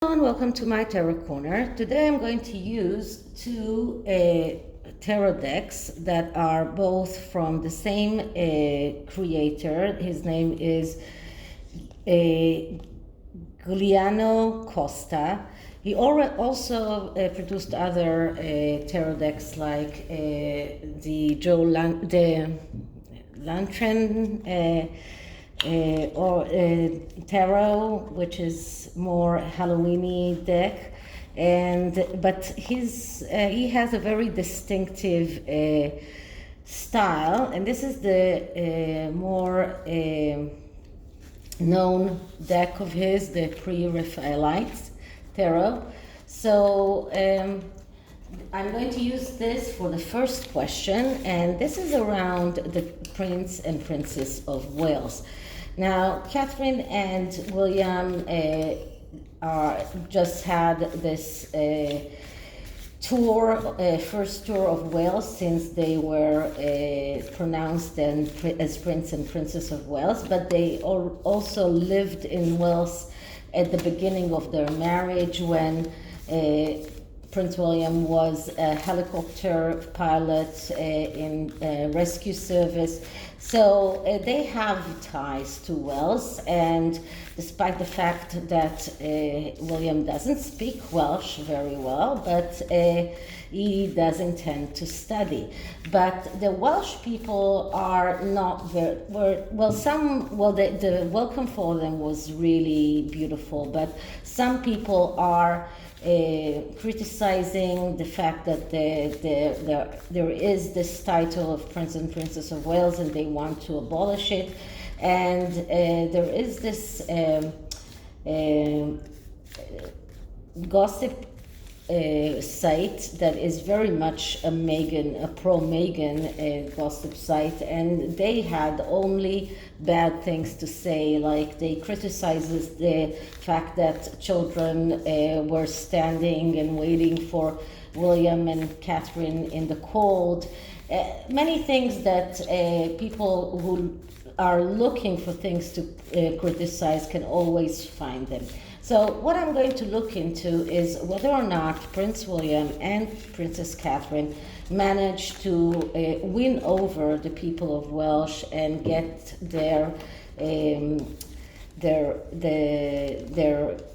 And welcome to my tarot corner. Today I'm going to use two tarot decks that are both from the same creator. His name is Giuliano Costa. He also produced other tarot decks like the Lantern or tarot, which is more Halloweeny deck, but he has a very distinctive style, and this is the more known deck of his, the PRE-REPHAELITE tarot. So I'm going to use this for the first question, and this is around the Prince and Princess of Wales. Now, Catherine and William just had this first tour of Wales since they were pronounced as Prince and Princess of Wales, but they also lived in Wales at the beginning of their marriage when Prince William was a helicopter pilot in rescue service. So they have ties to Wales, and despite the fact that William doesn't speak Welsh very well, but he does intend to study. But the Welsh people are not very, the welcome for them was really beautiful, but some people are criticizing the fact that there is this title of Prince and Princess of Wales, and they want to abolish it. And there is this gossip site that is very much a pro-Meghan gossip site, and they had only bad things to say. Like, they criticizes the fact that children were standing and waiting for William and Catherine in the cold. Many things that people who are looking for things to criticize can always find them. So what I'm going to look into is whether or not Prince William and Princess Catherine managed to win over the people of Welsh and get their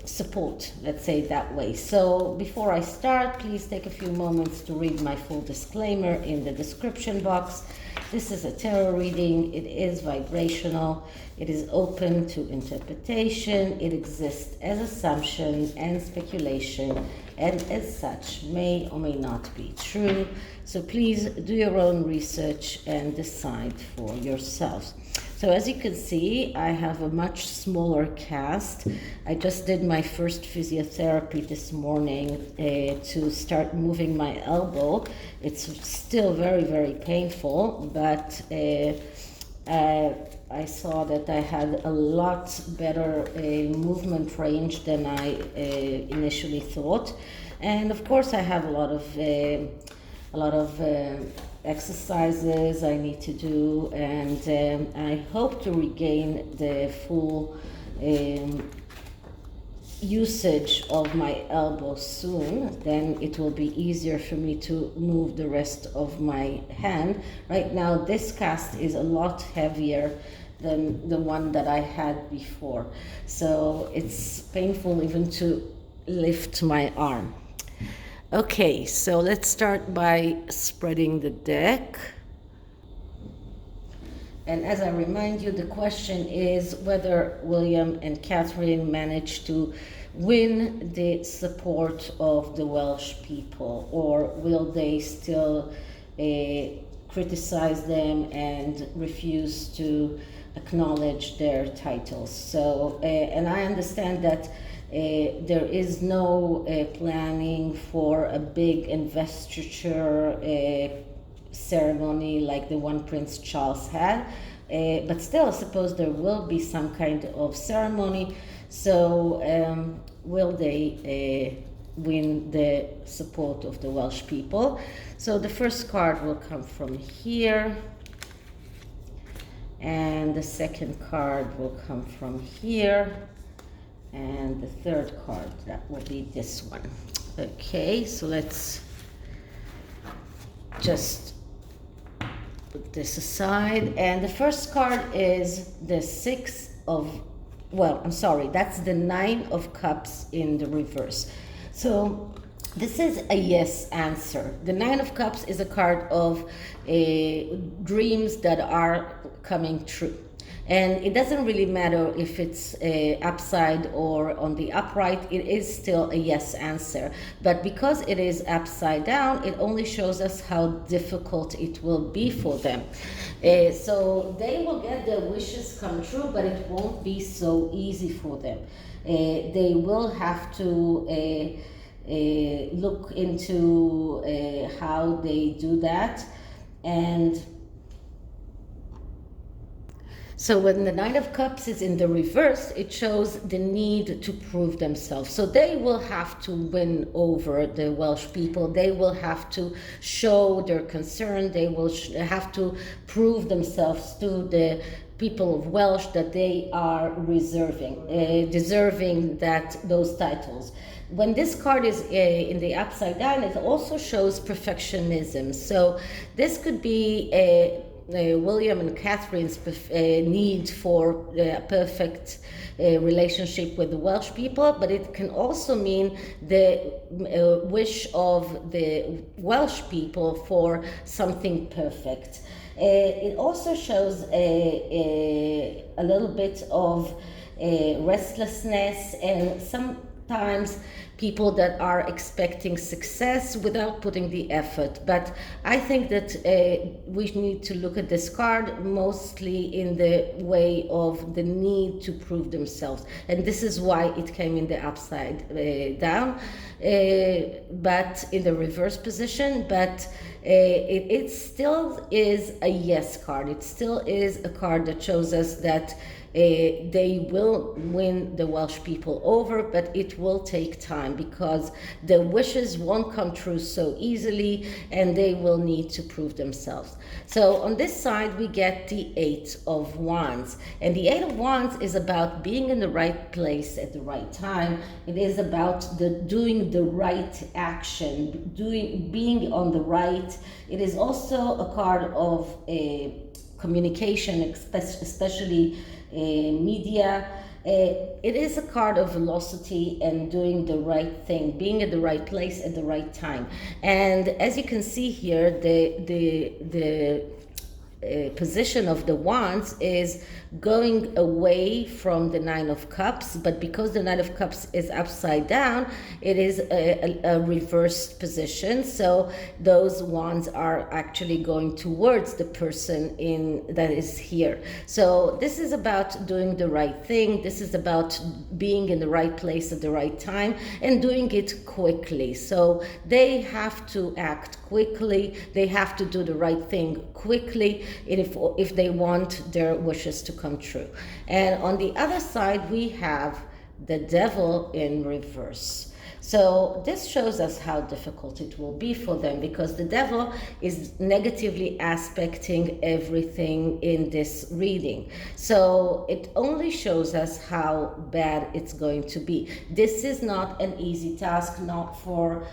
support, let's say it that way. So before I start, please take a few moments to read my full disclaimer in the description box. This is a tarot reading. It is vibrational. It is open to interpretation. It exists as assumption and speculation, and as such may or may not be true. So please do your own research and decide for yourselves. So as you can see, I have a much smaller cast. I just did my first physiotherapy this morning to start moving my elbow. It's still very, very painful, but I saw that I had a lot better movement range than I initially thought. And of course I have a lot of exercises I need to do, and I hope to regain the full usage of my elbow soon. Then it will be easier for me to move the rest of my hand. Right now this cast is a lot heavier than the one that I had before, so it's painful even to lift my arm. Okay, so let's start by spreading the deck. And as I remind you, the question is whether William and Catherine managed to win the support of the Welsh people, or will they still criticize them and refuse to acknowledge their titles. So, and I understand that there is no planning for a big investiture ceremony like the one Prince Charles had, but still I suppose there will be some kind of ceremony. So will they win the support of the Welsh people? So the first card will come from here, and the second card will come from here, And the third card, that will be this one. Okay, so let's just put this aside. And the first card is the Six of, well, I'm sorry, that's the Nine of Cups in the reverse. So this is a yes answer. The Nine of Cups is a card of dreams that are coming true. And it doesn't really matter if it's upside or on the upright, it is still a yes answer. But because it is upside down, it only shows us how difficult it will be for them. So they will get their wishes come true, but it won't be so easy for them. They will have to look into how they do that. And so when the Nine of Cups is in the reverse, it shows the need to prove themselves. So they will have to win over the Welsh people. They will have to show their concern. They will have to prove themselves to the people of Welsh that they are deserving those titles. When this card is in the upside down, it also shows perfectionism. So this could be William and Catherine's need for a perfect relationship with the Welsh people, but it can also mean the wish of the Welsh people for something perfect. It also shows a little bit of restlessness, and sometimes people that are expecting success without putting the effort. But I think that we need to look at this card mostly in the way of the need to prove themselves. And this is why it came in the upside down, but in the reverse position. But it still is a yes card. It still is a card that shows us that they will win the Welsh people over, but it will take time because the wishes won't come true so easily, and they will need to prove themselves. So on this side, we get the Eight of Wands. And the Eight of Wands is about being in the right place at the right time. It is about doing the right action, being on the right. It is also a card of communication, especially media. It is a card of velocity and doing the right thing, being at the right place at the right time. And as you can see here, the position of the Wands is going away from the Nine of Cups, but because the Nine of Cups is upside down, it is a reversed position. So those wands are actually going towards the person that is here. So this is about doing the right thing. This is about being in the right place at the right time and doing it quickly. So they have to act quickly. They have to do the right thing quickly if they want their wishes to come true. And on the other side, we have the Devil in reverse. So this shows us how difficult it will be for them, because the Devil is negatively aspecting everything in this reading. So it only shows us how bad it's going to be. This is not an easy task, not for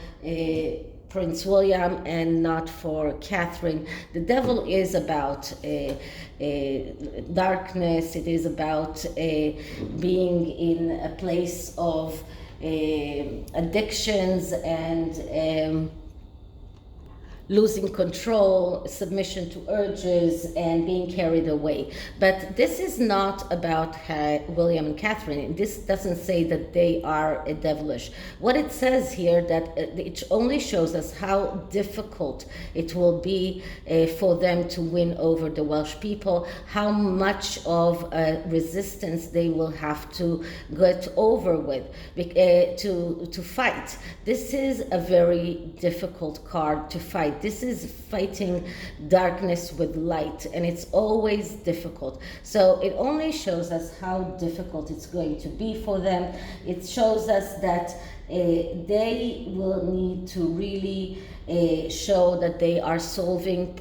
Prince William and not for Catherine. The Devil is about darkness. It is about being in a place of addictions and losing control, submission to urges, and being carried away. But this is not about William and Catherine. This doesn't say that they are devilish. What it says here, that it only shows us how difficult it will be for them to win over the Welsh people, how much of resistance they will have to get over with to fight. This is a very difficult card to fight. This is fighting darkness with light, and it's always difficult. So it only shows us how difficult it's going to be for them. It shows us that they will need to really show that they are solving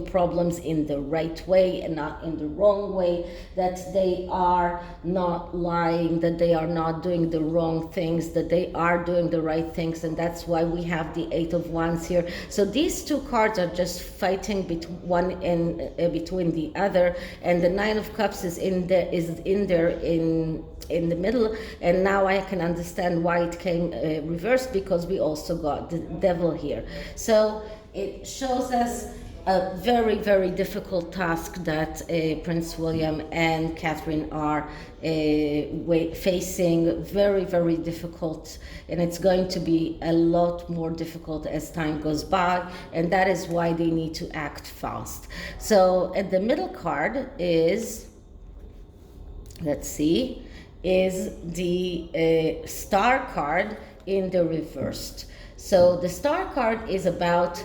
problems in the right way and not in the wrong way, that they are not lying, that they are not doing the wrong things, that they are doing the right things. And that's why we have the Eight of Wands here. So these two cards are just fighting between the other, and the Nine of Cups is in there in the middle. And now I can understand why it came reversed, because we also got the Devil here. So it shows us a very, very difficult task that Prince William and Catherine are facing. Very, very difficult, and it's going to be a lot more difficult as time goes by, and that is why they need to act fast. So at the middle card is, let's see, is the Star card in the reversed. So the Star card is about,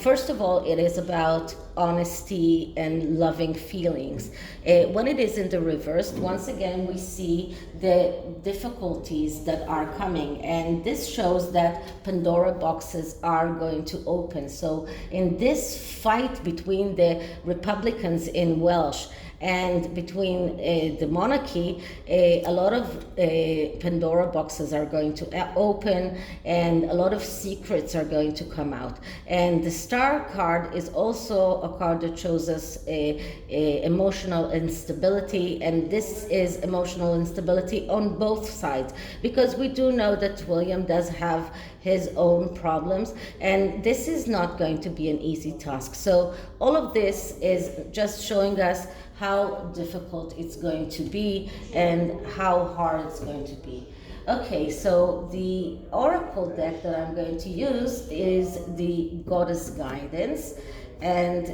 first of all, it is about honesty and loving feelings. When it is in the reversed, once again, we see the difficulties that are coming, and this shows that Pandora boxes are going to open. So in this fight between the Republicans in Welsh and between the monarchy, a lot of Pandora boxes are going to open, and a lot of secrets are going to come out. And the Star card is also a card that shows us emotional instability, and this is emotional instability on both sides, because we do know that William does have his own problems, and this is not going to be an easy task. So all of this is just showing us how difficult it's going to be and how hard it's going to be. Okay, so the oracle deck that I'm going to use is the Goddess Guidance, and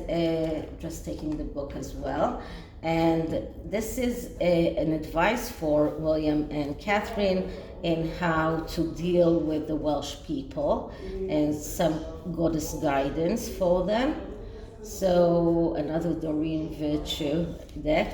just taking the book as well. And this is an advice for William and Catherine in how to deal with the Welsh people, and some goddess guidance for them. So another Doreen Virtue deck,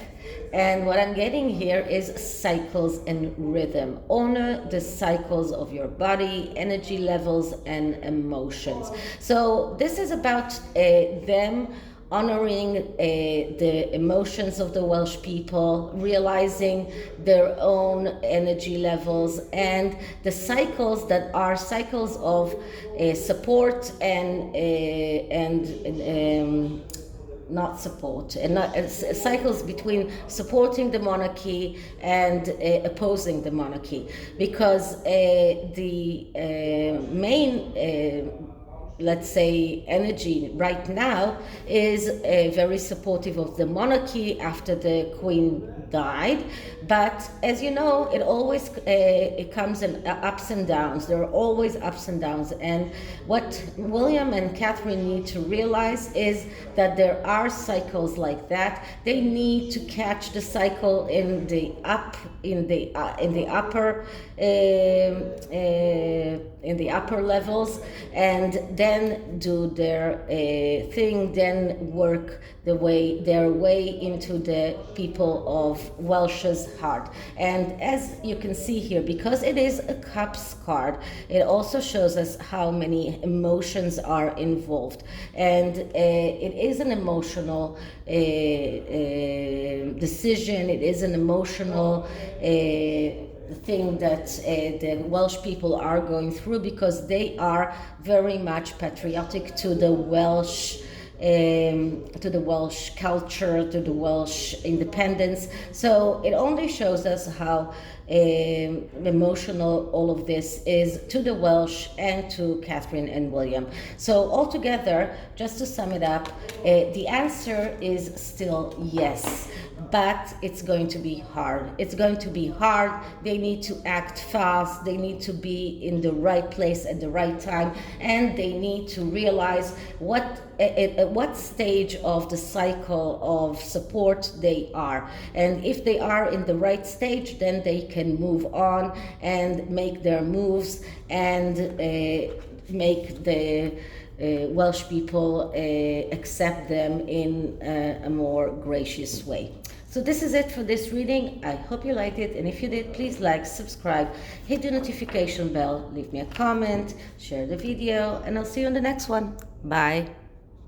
and what I'm getting here is cycles and rhythm. Honor the cycles of your body, energy levels, and emotions. So this is about them honoring the emotions of the Welsh people, realizing their own energy levels, and the cycles that are cycles of support and not support, and not, cycles between supporting the monarchy and opposing the monarchy, because the main let's say energy right now is very supportive of the monarchy after the Queen died. But as you know, it always it comes in ups and downs. There are always ups and downs, and what William and Catherine need to realize is that there are cycles like that. They need to catch the cycle in the upper levels, and then do their thing, then work their way into the people of Welsh's heart. And as you can see here, because it is a cups card, it also shows us how many emotions are involved, and it is an emotional decision. It is an emotional thing that the Welsh people are going through, because they are very much patriotic to the Welsh culture, to the Welsh independence. So it only shows us how emotional all of this is to the Welsh and to Catherine and William. So altogether, just to sum it up, the answer is still yes, but it's going to be hard. It's going to be hard. They need to act fast. They need to be in the right place at the right time, and they need to realize at what stage of the cycle of support they are. And if they are in the right stage, then they can move on and make their moves and make the Welsh people accept them in a more gracious way. So this is it for this reading. I hope you liked it, and if you did, please like, subscribe, hit the notification bell, leave me a comment, share the video, and I'll see you in the next one. Bye.